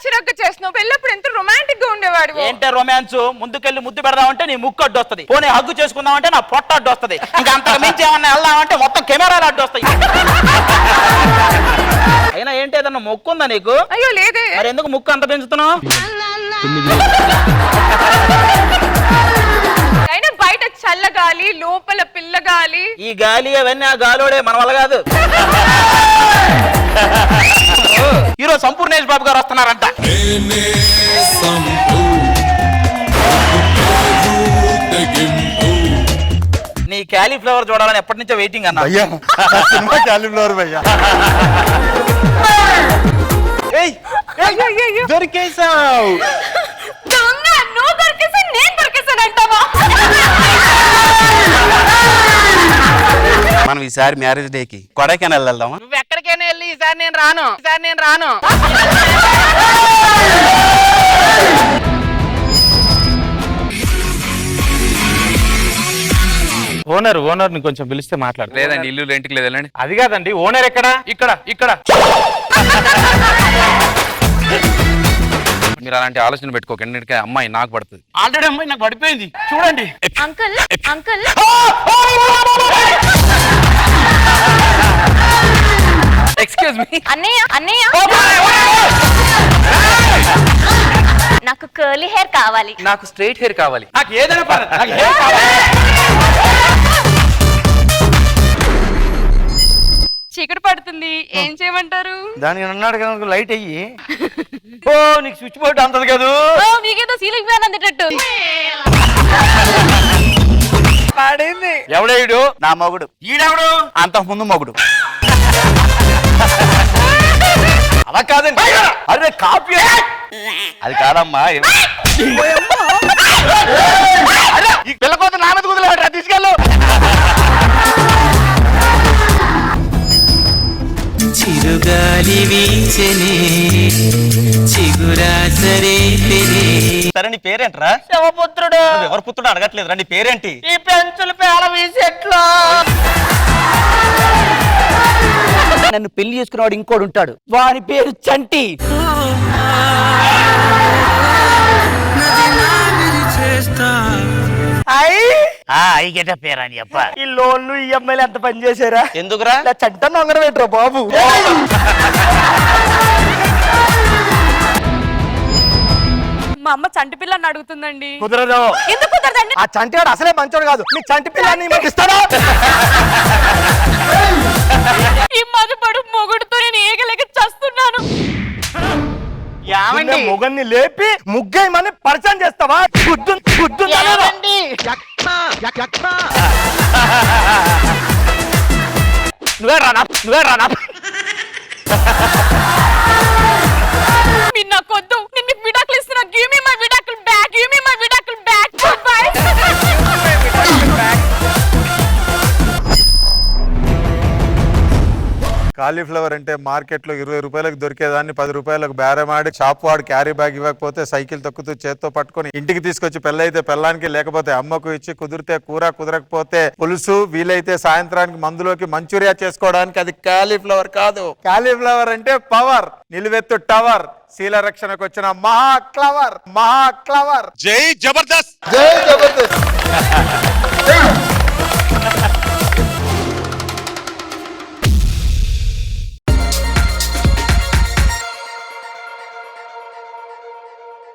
చిరాకు చేస్తున్నావు. వెళ్ళప్పుడు ఎంత రొమాంటిక్ గా ఉండేవాడు. ఏంటే రొమాన్స్? ముందుకెళ్ళి ముద్దు పెడదామంటే నీ ముక్కు అడ్డు వస్తుంది, పోనీ హగ్గు చేసుకుందామంటే నా పొట్ట అడ్డు వస్తుంది, ఇంకా అంతకు మించి ఏమన్నా వెళ్దామంటే మొత్తం కెమెరాలు అడ్డు వస్తాయి. అయినా ఏంటి ఏదన్నా మొక్కు ఉందా నీకు? అయ్యో లేదే. మరి ఎందుకు ముక్కు అంత పెంచుతున్నావు? అయినా బయట చల్లగాలి, లోపల పిల్లగాలి. ఈ గాలి అవన్నీ ఆ గాలోడే, మన వల్ల కాదు. ఈరోజు సంపూర్ణేష్ బాబు గారు వస్తున్నారంట. నీ క్యాలీఫ్లవర్ చూడాలని ఎప్పటి నుంచో వెయిటింగ్ అన్నా. సినిమా క్యాలీఫ్లవర్ భయ్యా. దొరికేసావు. నువ్వు దొరికేసా, నేను దొరికేసానంటావా? మనం ఈసారి మ్యారేజ్ డే కి కొడైకెనాల్ వెళ్దామా? నువ్వు ఎక్కడికైనా వెళ్ళి ఈసారి నేను రాను. ఓనర్ ని కొంచెం పిలిస్తే మాట్లాడు. లేదండి, ఇల్లు రెంట్కి లేదు, వెళ్ళండి. అది కాదండి, ఓనర్ ఎక్కడ? ఇక్కడ మీరు అలాంటి ఆలోచన పెట్టుకోకండి, అమ్మాయి నాకు పడుతుంది. ఆల్రెడీ అమ్మాయి నాకు పడిపోయింది చూడండి. Uncle excuse me. అన్నయ్య నాకు కర్లీ హెయిర్ కావాలి. నాకు స్ట్రైట్ హెయిర్ కావాలి. నాకు ఏదైనా పర్లేదు, నాకు hair కావాలి. చీకటి పడుతుంది, ఏం చేయమంటారు? దానికి అన్నాడు కదా లైట్ అయ్యి. ఓ నీకు స్విచ్ బోర్డు అంతది కదా. మీకేదో సీలింగ్ ఫ్యాన్ అందేటట్టు. ఎవడేడు? నా మొగుడు. ఈడెవడు? అంతకు ముందు మొగుడు. అలా కాదండి, అరే కాపీ. అది కాదమ్మా. ఈ పిల్లకోత నా మీద కుదలరా, తీసుకెళ్ళు. చిరుగాలి వీచెనే చిగురాసరే పెనే. సరే నీ పేరేంట్రా? శివపుత్రుడు. ఎవరి పుత్రుడు అడగట్లేదు రా, నీ పేరేంటి? ఈ పెంచులు పేల వీసెట్లో. నన్ను పెళ్లి చేసుకునేవాడు ఇంకోడు ఉంటాడు, వాని పేరు చంటి. పేరని చెప్ప. ఈ లోన్లు ఈఎంఐలు ఎంత పని చేశారా? ఎందుకురా? చంట నొంగరం ఏంట్రా బాబు? మా అమ్మ చంటి పిల్లని అడుగుతుందండి. కుదరదు. ఎందుకు కుదరదండి? ఆ చంటివాడు అసలే మంచోడు కాదు, మీ చంటి పిల్లని ఇస్తాడా? ఈ మధుపడు మొగుడుతో నేను ఏగలేక చస్తున్నాను. మొగన్ని లేపి ముగ్గేయమని పరిచయం చేస్తావా? నువ్వే రానా? మీరు నాకు వద్దు, నేను మీకు విడాకులు ఇస్తున్నా. గివ్ మీ మై విడాకులు బ్యాక్. కాలీఫ్లవర్ అంటే మార్కెట్ లో 20 రూపాయలకు దొరికేదాన్ని 10 రూపాయలకు బేరమాడి షాప్ వాడు క్యారీ బ్యాగ్ ఇవ్వకపోతే సైకిల్ తొక్కుతూ చేత్తో పట్టుకొని ఇంటికి తీసుకొచ్చి పెళ్ళైతే పెళ్ళానికి లేకపోతే అమ్మకు ఇచ్చి కుదిరితే కూర కుదరకపోతే పులుసు వీలైతే సాయంత్రానికి మందులోకి మంచూరియా చేసుకోవడానికి అది కాలీఫ్లవర్ కాదు. కాలీఫ్లవర్ అంటే పవర్, నిలువెత్తు టవర్, శీల రక్షణకు వచ్చిన మహా క్లవర్. జై జబర్దస్త్. జై జబర్దస్త్.